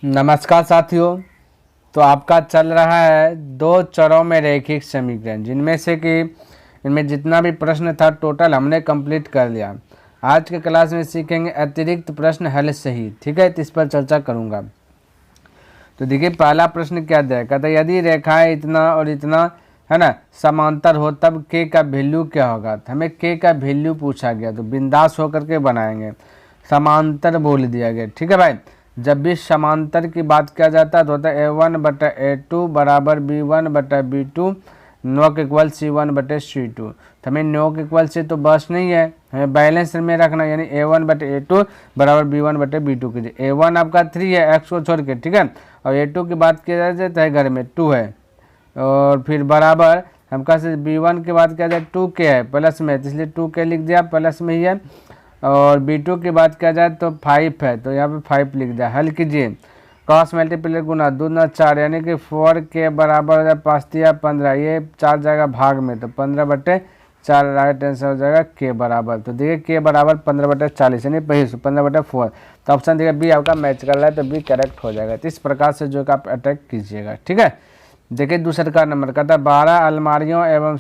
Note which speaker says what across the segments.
Speaker 1: नमस्कार साथियों। तो आपका चल रहा है दो चरों में रैखिक समीकरण, जिनमें से कि इनमें जितना भी प्रश्न था टोटल हमने कंप्लीट कर लिया। आज के क्लास में सीखेंगे अतिरिक्त प्रश्न हल सहित। ठीक है, तो इस पर चर्चा करूंगा। तो देखिए पहला प्रश्न क्या दिया, कहता है यदि रेखाएं इतना और इतना है ना समांतर हो तब के का वैल्यू क्या होगा। तो हमें के का वैल्यू पूछा गया, तो बिंदास होकर के बनाएंगे। समांतर बोल दिया गया। ठीक है भाई, जब भी समांतर की बात किया जाता है तो होता है A1/A2 बराबर B1/B2 नॉट इक्वल C1/C2। तो हमें नॉट इक्वल से तो बस नहीं है, हमें बैलेंस में रखना, यानी A1/A2 बराबर B1/B2 कीजिए। A1 आपका 3 है x को छोड़ के, ठीक है, और A2 की बात किया जाए तो घर में 2 है, और फिर बराबर हमका से B1 की बात किया जाए 2k है प्लस में, तो इसलिए 2k लिख दिया, प्लस में ही है। और B2 की बात किया जाए तो 5 है, तो यहाँ पे 5 लिख दिया। हल कीजिए, क्रॉस मल्टीप्लाई गुना 2 ना 4, यानी कि 4k बराबर हो जाए 5 या 15, ये 4 जाएगा भाग में, तो 15/4 राइट आंसर हो जाएगा k बराबर। तो देखिए k बराबर 15/40 यानी 15/4। तो ऑप्शन देखिए बी आपका मैच कर रहा है, तो बी करेक्ट हो जाएगा। तो इस प्रकार से जो आप अटैक कीजिएगा। ठीक है, देखिए दूसरा का नंबर कहता है 12 अलमारियों एवं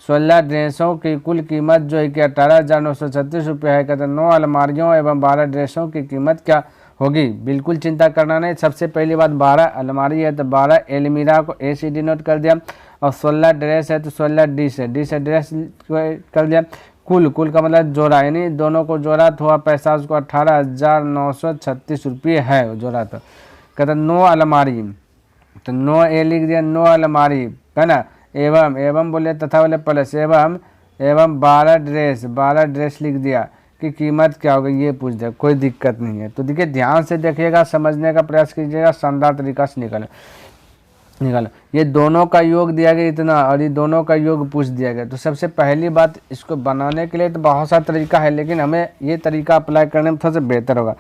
Speaker 1: 16 ड्रेसों की कुल कीमत जो है कि 18,936 रुपये है। कहते हैं 9 अलमारियों एवं 12 ड्रेसों की कीमत क्या होगी। बिल्कुल चिंता करना नहीं। सबसे पहली बात 12 अलमारी है तो 12 एलमीरा को ए सी डी नोट कर दिया, और 16 ड्रेस है तो 16 डी से ड्रेस कर दिया। कुल का मतलब जोड़ा, यानी दोनों को जोड़ा तो हुआ पैसा उसको 18,936 रुपये है जोड़ा। तो कहते 9 अलमारी, तो 9 ए लिख दिया, 9 अलमारी है ना, एवं बोले तथा बोले प्लस एवं 12 ड्रेस लिख दिया कि कीमत क्या होगी ये पूछ दिया, कोई दिक्कत नहीं है। तो देखिए ध्यान से देखिएगा, समझने का प्रयास कीजिएगा, शानदार तरीका से निकालो। ये दोनों का योग दिया गया इतना, और ये दोनों का योग पूछ दिया गया। तो सबसे पहली बात, इसको बनाने के लिए तो बहुत सा तरीका है, लेकिन हमें ये तरीका अप्लाई करने में थोड़ा सा बेहतर होगा।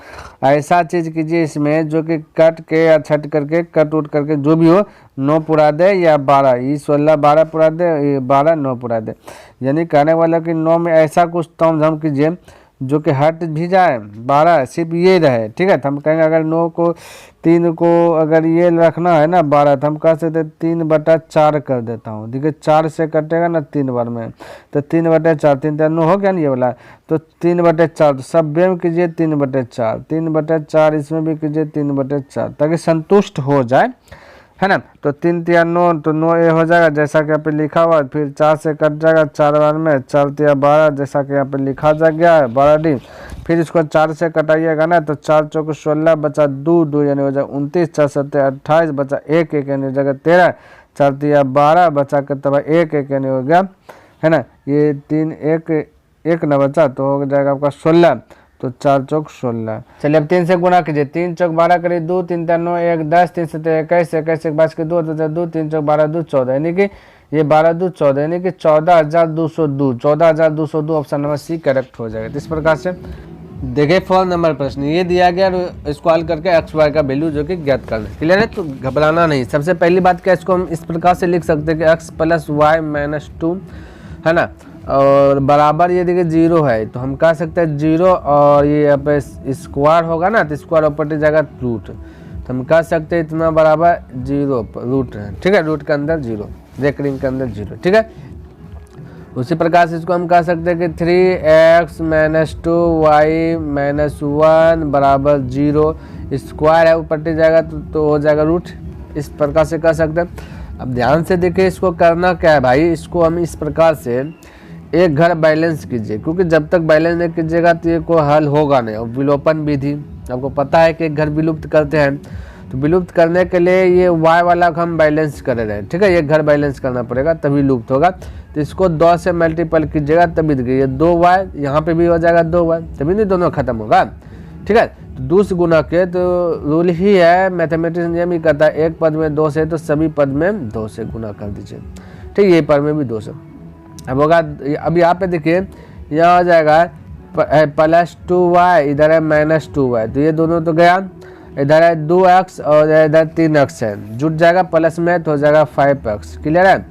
Speaker 1: ऐसा चीज़ कीजिए इसमें जो कि कट के या छट करके कट उट करके जो भी हो 9 पुरा दे, या 12 ये 16 12 पुरा दे, ये 12 9 पुरा दे। यानी कहने वाला कि 9 में ऐसा कुछ ताम झाम कीजिए जो कि हट भी जाए, 12 सिर्फ ये रहे। ठीक है, तो हम कहेंगे अगर 9 को 3 को अगर ये रखना है ना 12, तो हम कह सकते 3/4 कर देता हूँ। देखिए 4 से कटेगा ना 3 बार में, तो 3/4, 3 3 9 हो गया ना ये वाला, तो 3/4। तो सब में कीजिए 3/4 इसमें भी कीजिए 3/4, ताकि संतुष्ट हो जाए, है ना। तो 3 3 9, तो 9 ए हो जाएगा जैसा कि यहाँ पे लिखा हुआ। फिर 4 से कट जाएगा 4 बार में, 4 3 12 जैसा कि यहाँ पे लिखा जा गया है 12 डी। फिर इसको 4 से कटाइएगा ना, तो 4 चौक 16 बचा 2 यानी हो जाएगा 29, 4 7 28 बचा 1 यानी हो जाएगा 13, 4 3 12 बचा के तब 1 यानी हो गया, है ना। ये 3 1 न बचा तो हो जाएगा आपका 16, तो 4 चौक 16। चलिए अब 3 से गुना कीजिए, 3 चौक 12 करिए 2 3 3 9 1 10, 3 7 21 21 1 22 के 2 2 3 चौक 12 2 14, यानी कि ये 12 2 14, यानी कि 14,202 ऑप्शन नंबर सी करेक्ट हो जाएगा। इस प्रकार से देखिए फॉर नंबर प्रश्न ये दिया गया, इसको हल करके एक्स वाई का वैल्यू जो कि ज्ञात कर दे। क्लियर है, तो घबराना नहीं। सबसे पहली बात क्या, इसको हम इस प्रकार से लिख सकते हैं कि x + y - 2 है ना, और बराबर ये देखिए 0 है, तो हम कह सकते हैं 0, और ये यहाँ पे स्क्वायर होगा ना, तो स्क्वायर ऊपर जाएगा रूट, तो हम कह सकते हैं इतना बराबर 0 रूट है। ठीक है, रूट के अंदर 0, रेकरिंग के अंदर 0। ठीक है, उसी प्रकार से इसको हम कह सकते हैं कि 3x - 2y - 1 बराबर 0, स्क्वायर है ऊपर जाएगा तो हो जाएगा रूट। इस प्रकार से कह सकते हैं। अब ध्यान से देखिए इसको करना क्या है भाई, इसको हम इस प्रकार से एक घर बैलेंस कीजिए, क्योंकि जब तक बैलेंस नहीं कीजिएगा तो ये कोई हल होगा नहीं। और विलोपन विधि आपको पता है कि एक घर विलुप्त करते हैं, तो विलुप्त करने के लिए ये y वाला को हम बैलेंस कर रहे हैं। ठीक है, ये घर बैलेंस करना पड़ेगा तभी लुप्त होगा। तो इसको 2 से मल्टीपल कीजिएगा तभी देखिए ये 2y यहाँ पे भी हो जाएगा 2y, तभी नहीं दोनों खत्म होगा। ठीक है, तो 2 से गुना के तो रूल ही है, मैथमेटिक्स नियम ही कहता है एक पद में 2 से तो सभी पद में 2 से गुना कर दीजिए। ठीक, ये पद में भी 2 से। अब होगा, अब यहाँ पे देखिए यहाँ हो जाएगा +2y, इधर है -2y, तो ये दोनों तो गया, इधर है 2x और इधर 3x है, जुट जाएगा प्लस में तो हो जाएगा 5x। क्लियर है,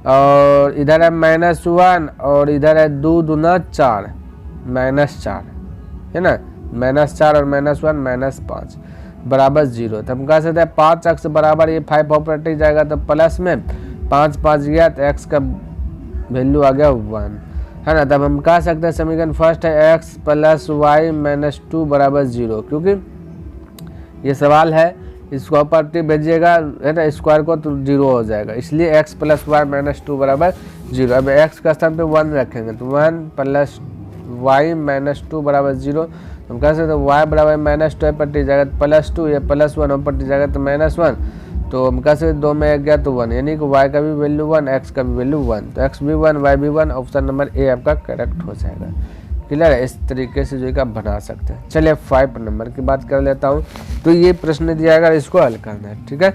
Speaker 1: और इधर है -1 और इधर है 2 दूना 4 -4, है ना, -4 और -1 -5। बराबर 0। तो हम कह सकते हैं 5x बराबर ये 5 प्रॉपर्टी जाएगा तो प्लस में 5 5 गया तो x का वैल्यू आ गया 1, है ना। तब हम कह सकते हैं समीकरण फर्स्ट है x प्लस वाई माइनस 2 बराबर 0, क्योंकि ये सवाल है इसको प्रॉपर्टी भेजिएगा है ना, स्क्वायर को तो 0 हो जाएगा, इसलिए x प्लस वाई माइनस 2 बराबर 0। अब x का स्थान पे 1 रखेंगे तो 1 प्लस वाई माइनस 2 बराबर 0। हम कह सकते हैं y बराबर माइनस 2 पट्टी जाएगा तो प्लस 2, ये प्लस 1 पट्टी जाएगा तो माइनस 1। तो हम कह सकते 2 में 1 गया तो 1, यानी कि y का भी वैल्यू 1, x का भी वैल्यू 1, तो x भी 1 y भी 1, ऑप्शन नंबर ए आपका करेक्ट हो जाएगा। क्लियर है, इस तरीके से जो है आप बना सकते हैं। चलिए 5 नंबर की बात कर लेता हूँ। तो ये प्रश्न दिया गया, इसको हल करना है, ठीक है।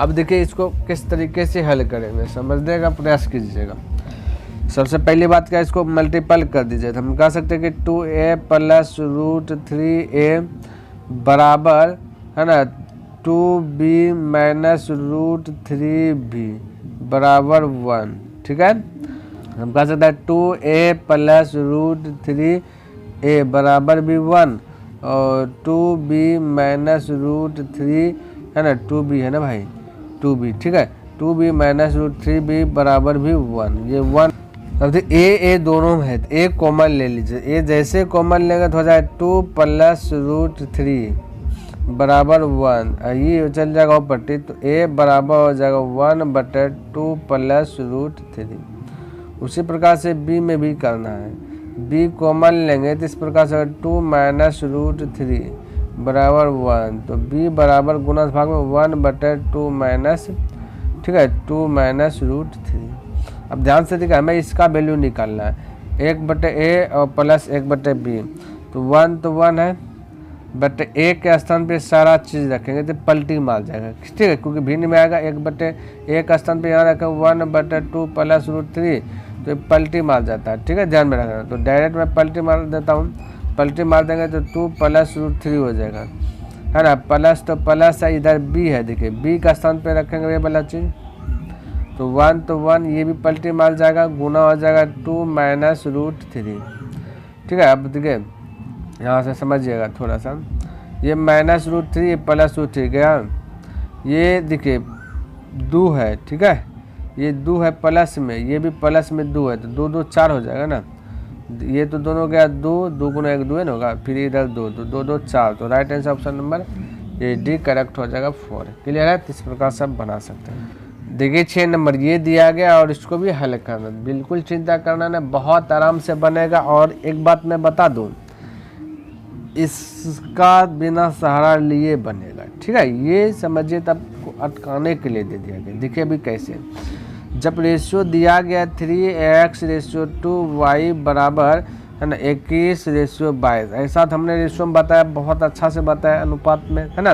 Speaker 1: अब देखिए इसको किस तरीके से हल करेंगे, समझने का प्रयास कीजिएगा। सबसे पहली बात क्या है, इसको मल्टीपल कर दीजिए। तो हम कह सकते हैं कि 2a प्लस रूट 3a बराबर है ना 2b माइनस रूट 3b बराबर 1, ठीक है। हम कह सकते हैं 2a प्लस रूट 3a बराबर भी 1 और 2b माइनस रूट 3 है ना 2b है ना भाई 2b, ठीक है। 2b माइनस रूट 3b बराबर भी 1, ये 1। अब ए दोनों में है, ए कॉमन ले लीजिए, ए जैसे कॉमन लेंगे तो हो जाए 2 प्लस रूट 3 बराबर 1, ये चल जाएगा पट्टी, तो ए बराबर हो जाएगा 1/2 प्लस रूट 3। उसी प्रकार से बी में भी करना है, बी कॉमन लेंगे तो इस प्रकार से 2 माइनस रूट 3 बराबर 1, तो बी बराबर गुणा भाग में 1/2 माइनस, ठीक है 2 माइनस रूट 3। अब ध्यान से देखिए हमें इसका वैल्यू निकालना है, 1/a और प्लस 1/b, तो 1 तो 1 है, बट ए के स्थान पे सारा चीज़ रखेंगे तो पलटी मार जाएगा, ठीक है, क्योंकि भिन्न में आएगा। 1/a का स्थान पे यहाँ रखें 1/2 प्लस रूट 3, तो पलटी मार जाता है, ठीक है, ध्यान में रखना। तो डायरेक्ट मैं पलटी मार देता हूँ, पलटी मार देंगे तो 2 प्लस रूट 3 हो जाएगा, है ना। प्लस तो प्लस है, इधर बी है, देखिए बी का स्थान पे रखेंगे ये वाला चीज़, तो 1 तो 1, ये भी पलटी मार जाएगा, गुना हो जाएगा 2 माइनस रूट 3, ठीक है। अब देखिए यहाँ से समझिएगा थोड़ा सा, ये माइनस रूट 3 प्लस रूट 3 गया, ये देखिए 2 है, ठीक है, ये 2 है प्लस में, ये भी प्लस में 2 है, तो 2 2 4 हो जाएगा ना, ये तो दोनों गया 2 2 गुना 1 2 है ना होगा, फिर इधर 2 तो 2 2 4, तो राइट आंसर ऑप्शन नंबर ये डी करेक्ट हो जाएगा 4। क्लियर है, इस प्रकार से आप बना सकते हैं। देखिए 6 नंबर ये दिया गया और इसको भी हल करना, बिल्कुल चिंता करना नहीं, बहुत आराम से बनेगा। और एक बात मैं बता दूं, इसका बिना सहारा लिए बनेगा, ठीक है, ये समझिए तब अटकाने के लिए दे दिया गया। देखिए अभी कैसे, जब रेशियो दिया गया 3x/2y बराबर है ना 21/22, ऐसा हमने रेशियो में बताया, बहुत अच्छा से बताया अनुपात में, है ना।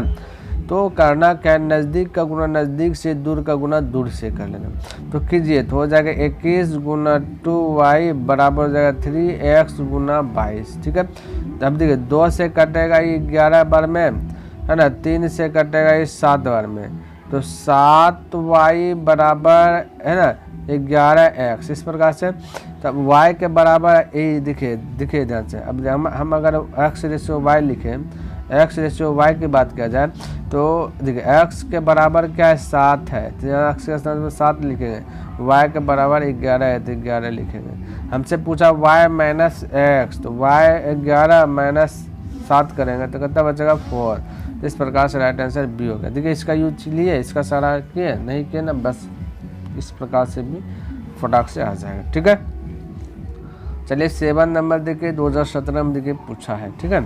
Speaker 1: तो करना क्या, नज़दीक का गुना नज़दीक से, दूर का गुना दूर से कर लेना। तो कीजिए तो हो जाएगा 21 गुना 2y बराबर हो जाएगा 3x गुना 22, ठीक है। अब देखिए 2 से कटेगा ये 11 बार में, है ना, 3 से कटेगा ये 7 बार में, तो 7y बराबर है ना 11x, इस प्रकार से। तब y के बराबर ये देखिए ध्यान से। अब हम अगर x रेशियो y लिखें, x रेशियो y की बात किया जाए तो देखिए x के बराबर क्या है 7 है, तो यहाँ x के स्थान में 7 लिखेंगे, y के बराबर 11 है तो 11 लिखेंगे। हमसे पूछा y माइनस एक्स, तो y 11 माइनस 7 करेंगे तो कितना बचेगा 4, तो इस प्रकार से राइट आंसर बी हो गया। देखिए इसका यूज लिए, इसका सारा किए नहीं किए ना, बस इस प्रकार से भी फटाक से आ जाएगा, ठीक है। चलिए 7 नंबर देखिए 2017 में देखिए पूछा है, ठीक है।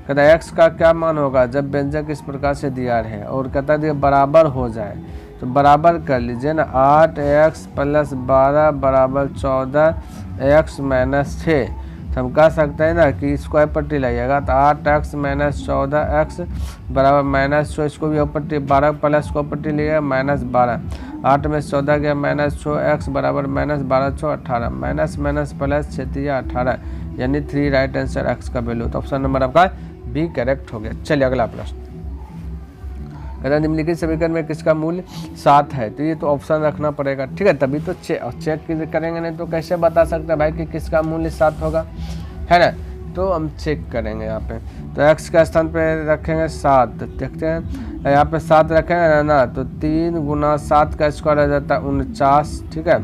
Speaker 1: कहता है x का क्या मान होगा जब व्यंजक इस प्रकार से दिया है, और कहता है बराबर हो जाए, तो बराबर कर लीजिए ना, 8x + 12 बराबर 14x माइनस 6। तो हम कह सकते हैं ना कि स्क्वायर पट्टी लाइएगा, तो 8x माइनस 14x बराबर माइनस 6, इसको भी पट्टी 12 प्लस को पट्टी लिएगा माइनस 12, 8 में 14 गया माइनस 6x बराबर माइनस 12 6 18, माइनस माइनस प्लस 6 18, यानी 3 राइट आंसर x का वैल्यू। तो ऑप्शन नंबर आपका बी करेक्ट हो गया। चलिए अगला प्रश्न, कहता है निम्नलिखित समीकरण में किसका मूल्य 7 है, तो ये तो ऑप्शन रखना पड़ेगा, ठीक है, तभी तो चेक करेंगे, नहीं तो कैसे बता सकते हैं भाई कि किसका मूल्य 7 होगा, है ना। तो हम चेक करेंगे यहाँ पे। तो x का स्थान पे रखेंगे 7, देखते हैं यहाँ पे 7 रखेंगे ना, तो 3 गुना 7 का स्क्वायर आ जाता है 49, ठीक है,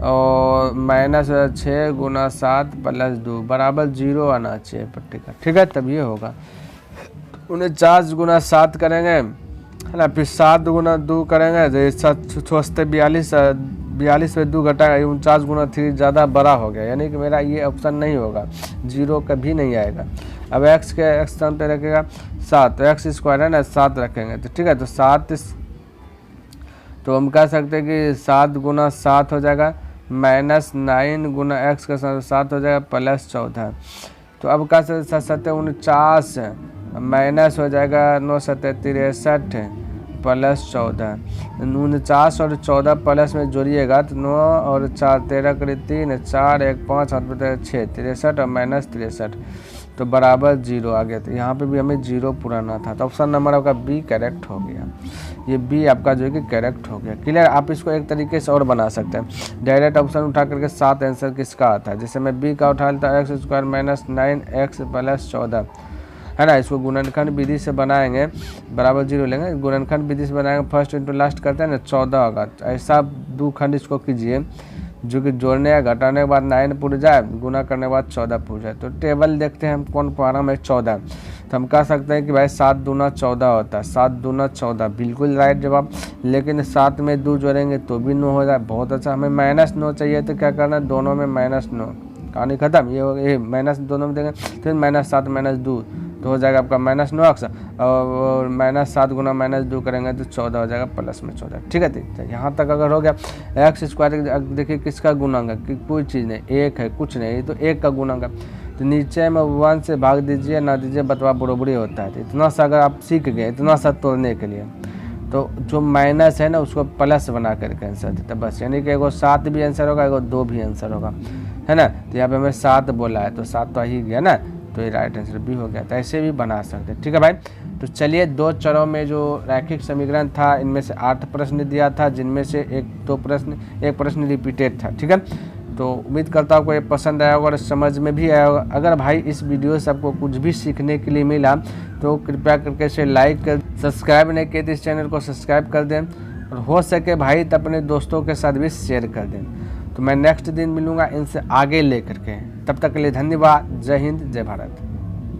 Speaker 1: और माइनस 6 गुना 7 प्लस 2 बराबर 0 आना चाहिए पट्टी का, ठीक है, तब ये होगा। 49 गुना 7 करेंगे है ना, फिर 7 गुना 2 करेंगे तो ये 42 में 2 घटाएंगे 49 गुना 3 ज़्यादा बड़ा हो गया, यानी कि मेरा ये ऑप्शन नहीं होगा, 0 कभी नहीं आएगा। अब x के x स्थान पे रखेगा 7, तो x स्क्वायर है ना 7 रखेंगे, तो ठीक है, तो 7 तो हम कह सकते हैं कि 7 गुना 7 हो जाएगा माइनस 9 गुना x का 7 हो जाएगा प्लस 14। तो अब कह सकते 49 माइनस हो जाएगा 9 7 63 प्लस 14, 49 और 14 प्लस में जोड़िएगा तो 9 और 4 13 करीब 3 4 1 5 7 6 63 और माइनस 63 तो बराबर 0 आ गया। तो यहाँ पे भी हमें 0 पुराना था, तो ऑप्शन नंबर आपका बी करेक्ट हो गया। ये बी आपका जो है कि करेक्ट हो गया। क्लियर। आप इसको एक तरीके से और बना सकते हैं, डायरेक्ट ऑप्शन उठा करके 7 आंसर किसका आता है, जैसे मैं बी का उठा लेता हूँ x square minus 9x plus 14 है ना, इसको गुणनखंड विधि से बनाएंगे बराबर 0 लेंगे, गुणनखंड विधि से बनाएंगे फर्स्ट इंटू लास्ट करते हैं ना 14 होगा। ऐसा 2 खंड इसको कीजिए जो कि जोड़ने या घटाने के बाद 9 पूरा जाए, गुना करने के बाद 14 पूरा जाए। तो टेबल देखते हैं हम कौन पा रहा है 14, तो हम कह सकते हैं कि भाई 7 दूना 14 होता है, 7 दूना 14 बिल्कुल राइट जवाब। लेकिन 7 में 2 जोड़ेंगे तो भी 9 हो जाए, बहुत अच्छा। हमें माइनस 9 चाहिए तो क्या करना है, दोनों में माइनस 9, कहानी खत्म। ये हो ये माइनस दोनों में देंगे तो माइनस 7 माइनस 2 तो हो जाएगा आपका माइनस 9x, और माइनस 7 गुना माइनस 2 करेंगे तो 14 हो जाएगा प्लस में 14, ठीक है। तो यहाँ तक अगर हो गया। एक्स स्क्वायर देखिए किसका गुणांक है, कि कोई चीज़ नहीं, 1 है, कुछ नहीं, तो 1 का गुणांक है। तो नीचे में 1 से भाग दीजिए ना दीजिए बतवा बराबरी होता है। तो इतना सा अगर आप सीख गए, इतना सा तोड़ने के लिए, तो जो माइनस है ना उसको प्लस बना करके आंसर देता बस, यानी कि एगो 7 भी आंसर होगा, एगो 2 भी आंसर होगा, है ना। तो यहाँ पे हमें 7 बोला है तो 7 तो आ ही गया ना, तो ये राइट आंसर भी हो गया। तो ऐसे भी बना सकते हैं, ठीक है भाई। तो चलिए 2 चरों में जो रैखिक समीकरण था, इनमें से 8 प्रश्न दिया था, जिनमें से एक प्रश्न रिपीटेड था, ठीक है। तो उम्मीद करता हूँ आपको ये पसंद आया होगा और समझ में भी आया होगा। अगर भाई इस वीडियो से आपको कुछ भी सीखने के लिए मिला तो कृपया करके इसे लाइक कर, सब्सक्राइब नहीं किए तो इस चैनल को सब्सक्राइब कर दें, और हो सके भाई तो अपने दोस्तों के साथ भी शेयर कर दें। तो मैं नेक्स्ट दिन मिलूँगा इनसे आगे लेकर के, तब तक के लिए धन्यवाद। जय हिंद, जय भारत।